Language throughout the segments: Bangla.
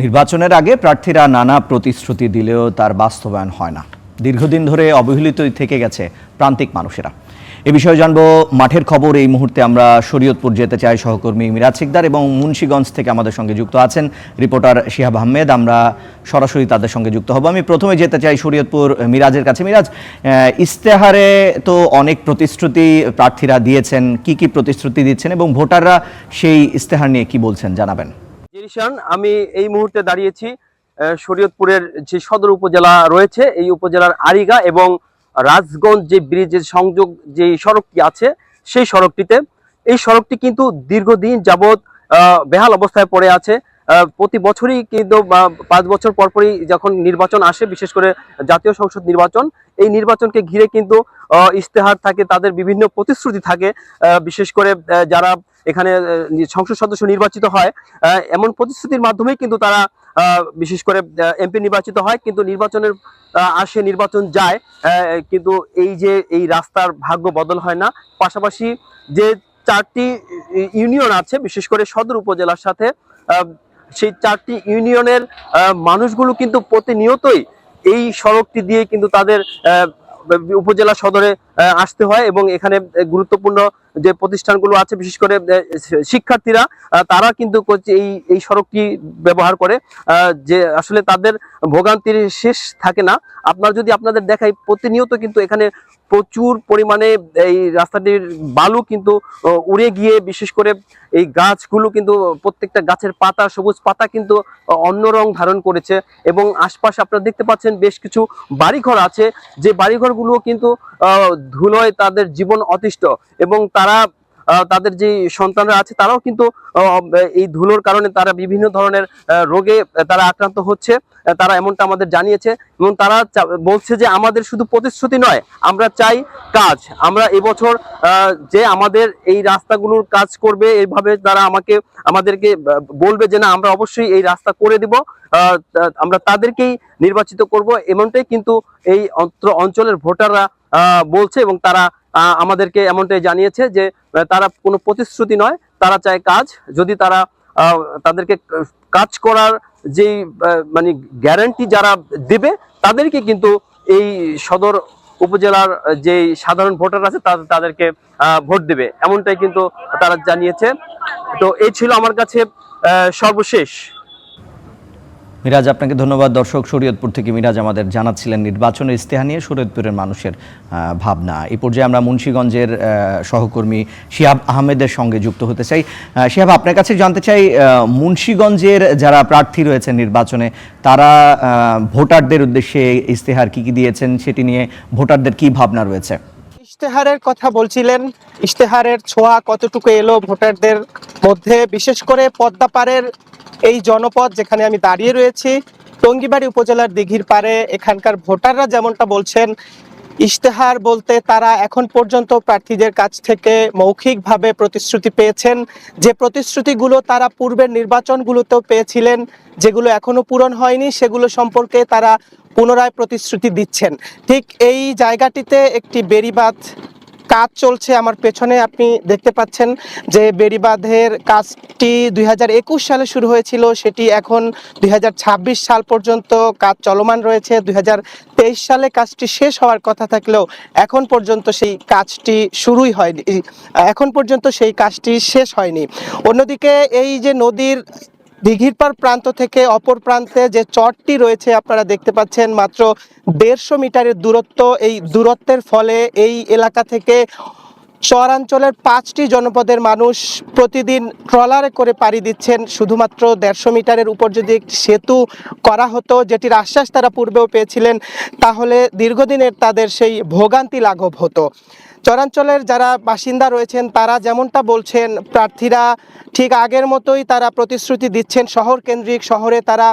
নির্বাচনের আগে প্রার্থীরা নানা প্রতিশ্রুতি দিলেও তার বাস্তবায়ন হয় না। দীর্ঘদিন ধরে অবহেলিতই থেকে গেছে প্রান্তিক মানুষেরা। এ বিষয়ে জানবো মাঠের খবর। এই মুহূর্তে আমরা শরীয়তপুর যেতে চাই। সহকর্মী মিরাজ সিকদার এবং মুন্সিগঞ্জ থেকে আমাদের সঙ্গে যুক্ত আছেন রিপোর্টার শিহাব আহমেদ। আমরা সরাসরি তাদের সঙ্গে যুক্ত হব। আমি প্রথমে যেতে চাই শরীয়তপুর মিরাজের কাছে। মিরাজ, ইশতেহারে তো অনেক প্রতিশ্রুতি প্রার্থীরা দিয়েছেন, কি কি প্রতিশ্রুতি দিচ্ছেন এবং ভোটাররা সেই ইশতেহার নিয়ে কি বলছেন জানাবেন। আমি এই মুহূর্তে দাঁড়িয়েছি শরীয়তপুরের যে সদর উপজেলা রয়েছে, এই উপজেলার আরিগা এবং রাজগঞ্জ যে ব্রিজের সংযোগ যে সড়কটি আছে সেই সড়কটিতে। এই সড়কটি কিন্তু দীর্ঘদিন যাবৎ বেহাল অবস্থায় পড়ে আছে। প্রতি বছরই কিন্তু 5 বছর পরপরই যখন নির্বাচন আসে, বিশেষ করে জাতীয় সংসদ নির্বাচন, এই নির্বাচনকে ঘিরে কিন্তু ইশতেহার থাকে, তাদের বিভিন্ন প্রতিশ্রুতি থাকে। বিশেষ করে যারা এখানে সংসদ সদস্য নির্বাচিত হয়, এমন প্রতিশ্রুতির মাধ্যমেই কিন্তু তারা বিশেষ করে এমপি নির্বাচিত হয়। কিন্তু নির্বাচনের আসে, নির্বাচন যায়, কিন্তু এই যে এই রাস্তার ভাগ্য বদল হয় না। পাশাপাশি যে 4টি ইউনিয়ন আছে, বিশেষ করে সদর উপজেলার সাথে, সেই 4টি ইউনিয়নের মানুষগুলো কিন্তু প্রতিনিয়তই এই সড়কটি দিয়ে কিন্তু তাদের উপজেলা সদরে আসতে হয় এবং এখানে গুরুত্বপূর্ণ যে প্রতিষ্ঠানগুলো আছে, বিশেষ করে শিক্ষার্থীরা, তারা কিন্তু এই সড়কটি ব্যবহার করে, যে আসলে তাদের ভোগান্তির শেষ থাকে না। আপনাদের দেখাই, প্রতিনিয়ত কিন্তু এখানে প্রচুর পরিমাণে এই রাস্তাটির বালু কিন্তু উড়ে গিয়ে, বিশেষ করে এই গাছগুলো কিন্তু প্রত্যেকটা গাছের পাতা, সবুজ পাতা কিন্তু অন্য রং ধারণ করেছে এবং আশপাশে আপনারা দেখতে পাচ্ছেন বেশ কিছু বাড়িঘর আছে, যে বাড়িঘরগুলো কিন্তু ধুলোয় তাদের জীবন অতিষ্ঠ এবং তাদের যে সন্তানরা আছে তারাও কিন্তু এই ধুলোর কারণে তারা বিভিন্ন ধরনের রোগে তারা আক্রান্ত হচ্ছে। তারা এমনটা আমাদের জানিয়েছে এবং তারা বলছে যে আমাদের শুধু প্রতিশ্রুতি নয়, আমরা চাই কাজ। আমরা এবছর যে আমাদের এই রাস্তাগুলোর কাজ করবে, এইভাবে তারা আমাদেরকে বলবে যে না, আমরা অবশ্যই এই রাস্তা করে দিব, আমরা তাদেরকেই নির্বাচিত করব। এমনটাই কিন্তু এই অঞ্চলের ভোটাররা বলছে এবং তারা আমাদেরকে এমনটাই জানিয়েছে যে তারা কোনো প্রতিশ্রুতি নয়, তারা চায় কাজ। যদি তারা তাদেরকে কাজ করার যেই মানে গ্যারান্টি যারা দেবে, তাদেরকে কিন্তু এই সদর উপজেলার যে সাধারণ ভোটার আছে তাদেরকে ভোট দেবে, এমনটাই কিন্তু তারা জানিয়েছে। তো এই ছিল আমার কাছে সর্বশেষ। মিরাজ, আপনাকে ধন্যবাদ। দর্শক, শরীয়তপুর থেকে মিরাজ আমাদের জানাচ্ছিলেন নির্বাচনের ইশতেহার নিয়ে শরীয়তপুরের মানুষের ভাবনা। এই পর্যায়ে আমরা মুন্সিগঞ্জের সহকর্মী শিহাব আহমেদের সঙ্গে যুক্ত হতে চাই। শিহাব, আপনার কাছে জানতে চাই, মুন্সিগঞ্জের যারা প্রার্থী রয়েছেন নির্বাচনে, তারা ভোটারদের উদ্দেশ্যে ইশতেহার কি কি দিয়েছেন সেটি নিয়ে ভোটারদের কি ভাবনা রয়েছে? ইশতেহারের কথা বলছিলেন, ইশতেহারের ছোঁয়া কতটুকু এলো ভোটারদের মধ্যে? বিশেষ করে পদ্মাপাড়ের এই জনপদ যেখানে আমি দাঁড়িয়ে রয়েছি, টঙ্গিবাড়ি উপজেলার দিঘির পাড়ে, এখানকার ভোটাররা যেমনটা বলছেন, ইশতেহার বলতে তারা এখন পর্যন্ত প্রার্থীদের কাছ থেকে মৌখিকভাবে প্রতিশ্রুতি পেয়েছেন, যে প্রতিশ্রুতিগুলো তারা পূর্বের নির্বাচনগুলোতেও পেয়েছিলেন, যেগুলো এখনো পূরণ হয়নি, সেগুলো সম্পর্কে তারা পুনরায় প্রতিশ্রুতি দিচ্ছেন। ঠিক এই জায়গাটিতে একটি বেড়িবাঁধ কাজ চলছে। আমার পেছনে আপনি দেখতে পাচ্ছেন যে বেড়িবাঁধের কাজটি 2021 সালে শুরু হয়েছিল, সেটি এখন 2026 সাল পর্যন্ত কাজ চলমান রয়েছে। 2023 সালে কাজটি শেষ হওয়ার কথা থাকলেও এখন পর্যন্ত সেই কাজটি শুরুই হয়নি, এখন পর্যন্ত সেই কাজটি শেষ হয়নি। অন্যদিকে এই যে নদীর দিঘির পাড় প্রান্ত থেকে অপর প্রান্তে যে চরটি রয়েছে, আপনারা দেখতে পাচ্ছেন মাত্র 150 মিটারের দূরত্ব। এই দূরত্বের ফলে এই এলাকা থেকে চরাঞ্চলের 5টি জনপদের মানুষ প্রতিদিন ট্রলারে করে পাড়ি দিচ্ছেন। শুধুমাত্র 150 মিটারের উপর যদি একটি সেতু করা হতো, যেটির আশ্বাস তারা পূর্বেও পেয়েছিলেন, তাহলে দীর্ঘদিনের তাদের সেই ভোগান্তি লাঘব হতো। চরাঞ্চলের যারা বাসিন্দা রয়েছেন তারা যেমনটা বলছেন, প্রার্থীরা ঠিক আগের মতোই তারা প্রতিশ্রুতি দিচ্ছেন। শহর কেন্দ্রিক শহরে তারা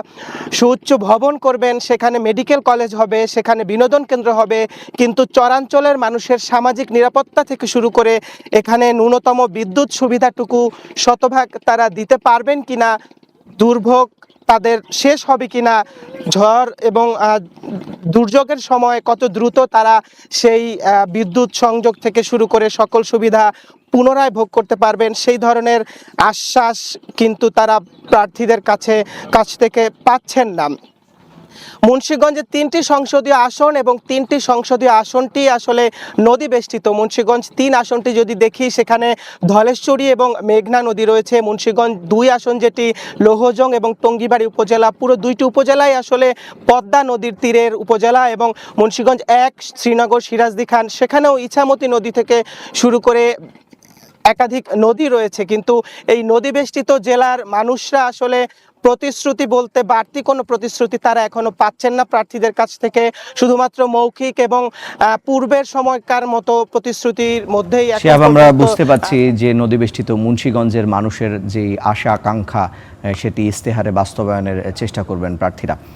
সুউচ্চ ভবন করবেন, সেখানে মেডিকেল কলেজ হবে, সেখানে বিনোদন কেন্দ্র হবে, কিন্তু চরাঞ্চলের মানুষের সামাজিক নিরাপত্তা থেকে শুরু করে এখানে ন্যূনতম বিদ্যুৎ সুবিধাটুকু শতভাগ তারা দিতে পারবেন কিনা, দুর্ভোগ তাদের শেষ হবে কিনা, ঝড় এবং দুর্যোগের সময় কত দ্রুত তারা সেই বিদ্যুৎ সংযোগ থেকে শুরু করে সকল সুবিধা পুনরায় ভোগ করতে পারবেন, সেই ধরনের আশ্বাস কিন্তু তারা প্রার্থীদের কাছ থেকে পাচ্ছেন না। মুন্সিগঞ্জে 3টি সংসদীয় আসন এবং 3টি সংসদীয় আসনটি আসলে নদী বেষ্টিত। মুন্সিগঞ্জ 3 আসনটি যদি দেখি, সেখানে ধলেশ্বরী এবং মেঘনা নদী রয়েছে। মুন্সিগঞ্জ 2 আসন যেটি লৌহজং এবং টঙ্গিবাড়ি উপজেলা, পুরো 2টি উপজেলাই আসলে পদ্মা নদীর তীরের উপজেলা। এবং মুন্সিগঞ্জ 1 শ্রীনগর সিরাজদি খান, সেখানেও ইছামতি নদী থেকে শুরু করে একাধিক নদী রয়েছে। কিন্তু এই নদী বেষ্টিত জেলার মানুষরা আসলে প্রতিশ্রুতি বলতে বাড়তি কোনো প্রতিশ্রুতি তারা এখনো পাচ্ছেন না প্রার্থীদের কাছ থেকে। শুধুমাত্র মৌখিক এবং পূর্বের সময়কার মতো প্রতিশ্রুতির মধ্যেই শিহাব, আমরা বুঝতে পারছি যে নদী বেষ্টিত মুন্সিগঞ্জের মানুষের যে আশা আকাঙ্ক্ষা সেটি ইশতেহারে বাস্তবায়নের চেষ্টা করবেন প্রার্থীরা।